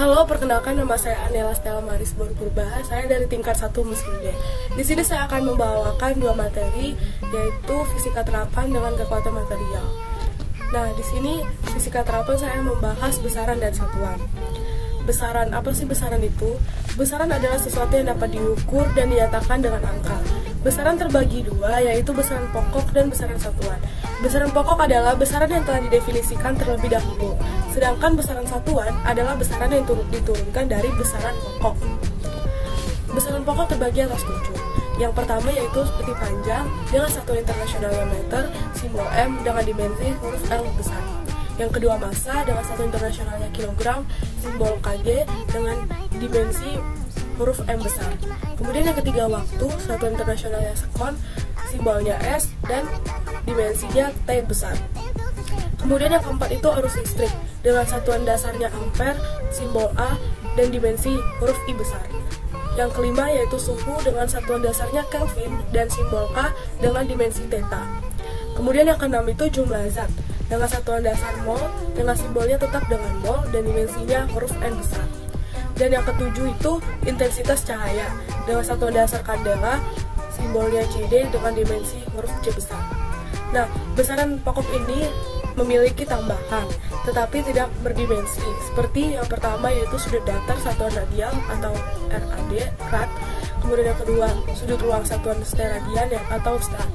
Halo, perkenalkan nama saya Anela Stella Maris Purba. Saya dari tingkat 1 Muslim D. Di sini saya akan membawakan dua materi, yaitu fisika terapan dengan kekuatan material. Nah, di sini fisika terapan saya membahas besaran dan satuan. Besaran, apa sih besaran itu? Besaran adalah sesuatu yang dapat diukur dan dinyatakan dengan angka. Besaran terbagi dua, yaitu besaran pokok dan besaran satuan. Besaran pokok adalah besaran yang telah didefinisikan terlebih dahulu, sedangkan besaran satuan adalah besaran yang diturunkan dari besaran pokok. Besaran pokok terbagi atas 7. Yang pertama yaitu seperti panjang dengan satuan internasionalnya meter, simbol M dengan dimensi huruf L besar. Yang kedua massa dengan satuan internasionalnya kilogram, simbol KG dengan dimensi huruf M besar. Kemudian yang ketiga waktu, satuan internasionalnya sekon, simbolnya S dan dimensinya T besar. Kemudian yang keempat itu arus listrik dengan satuan dasarnya ampere, simbol A dan dimensi huruf I besar. Yang kelima yaitu suhu dengan satuan dasarnya Kelvin dan simbol K dengan dimensi theta. Kemudian yang keenam itu jumlah zat dengan satuan dasar mol dengan simbolnya tetap dengan mol dan dimensinya huruf N besar. Dan yang ketujuh itu intensitas cahaya dengan satuan dasar kandela, simbolnya CD dengan dimensi huruf C besar. Nah, besaran pokok ini memiliki tambahan, tetapi tidak berdimensi. Seperti yang pertama yaitu sudut datar satuan radial atau RAD, rad. Kemudian yang kedua, sudut ruang satuan steradian atau stat.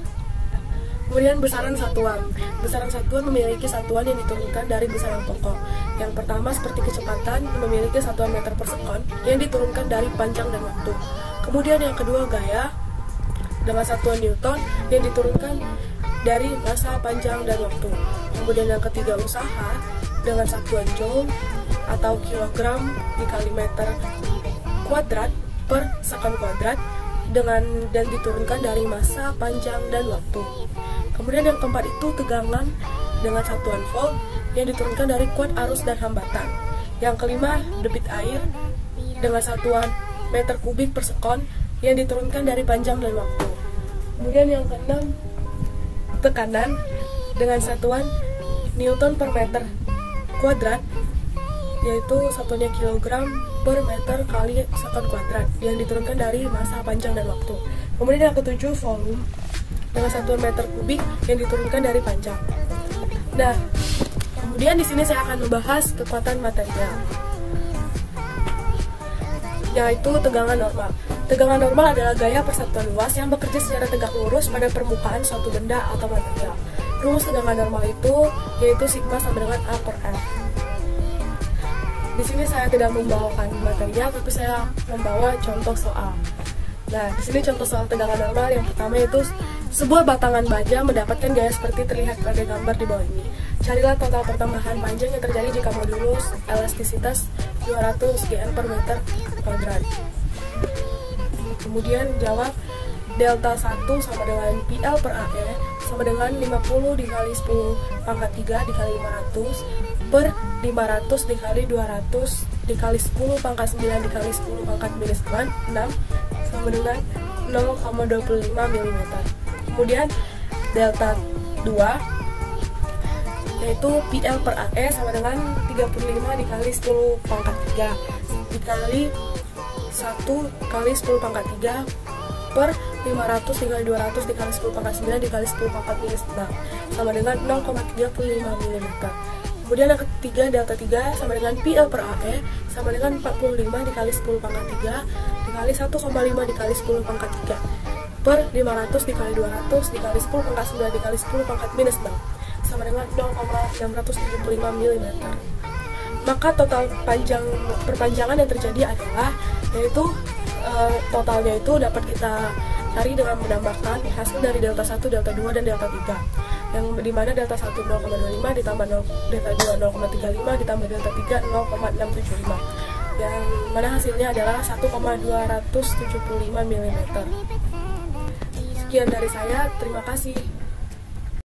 Kemudian besaran satuan. Besaran satuan memiliki satuan yang diturunkan dari besaran pokok. Yang pertama seperti kecepatan memiliki satuan meter per sekon yang diturunkan dari panjang dan waktu. Kemudian yang kedua gaya dengan satuan Newton yang diturunkan dari massa, panjang, dan waktu. Kemudian yang ketiga usaha dengan satuan joule atau kilogram dikali meter kuadrat per sekon kuadrat dan diturunkan dari massa, panjang, dan waktu. Kemudian yang keempat itu tegangan dengan satuan volt yang diturunkan dari kuat arus dan hambatan. Yang kelima debit air dengan satuan meter kubik per sekon yang diturunkan dari panjang dan waktu. Kemudian yang keenam tekanan dengan satuan Newton per meter kuadrat, yaitu satuannya kilogram per meter kali sekon kuadrat yang diturunkan dari massa, panjang, dan waktu. Kemudian yang ketujuh volume dengan satuan meter kubik yang diturunkan dari panjang. Nah, kemudian di sini saya akan membahas kekuatan material, yaitu tegangan normal. Tegangan normal adalah gaya persatuan luas yang bekerja secara tegak lurus pada permukaan suatu benda atau material. Rumus tegangan normal itu yaitu sigma sama dengan A per F. Di sini saya tidak membawakan material, tapi saya membawa contoh soal. Nah, di sini contoh soal tegangan normal yang pertama yaitu sebuah batangan baja mendapatkan gaya seperti terlihat pada gambar di bawah ini. Carilah total pertambahan panjang yang terjadi jika modulus elastisitas 200 Gn per meter kuadrat. Kemudian jawab delta 1 sama dengan PL per AE sama dengan 50 dikali 10 pangkat 3 dikali 500 per 500 dikali 200 dikali 10 pangkat 9 dikali 10 pangkat minus 6 sama dengan 0,25 mm. Kemudian delta 2 yaitu PL per AE sama dengan 35 dikali 10 pangkat 3 dikali 1 kali 10 pangkat 3 per 500 dikali 200 dikali 10 pangkat 9 dikali 10 pangkat minus 6 sama dengan 0,35 mm. Kemudian yang ketiga delta 3 sama dengan PL per AE sama dengan 45 dikali 10 pangkat 3 dikali 1,5 dikali 10 pangkat 3 per 500 dikali 200 dikali 10 pangkat 9 dikali 10 pangkat minus 6 sama dengan 0,675 mm. Maka total perpanjangan yang terjadi adalah yaitu totalnya itu dapat kita cari dengan menambahkan hasil dari delta 1, delta 2, dan delta 3, yang dimana delta 1 0,25 ditambah delta 2 0,35 ditambah delta 3 0,675, yang mana hasilnya adalah 1,275 mm. Sekian dari saya, terima kasih.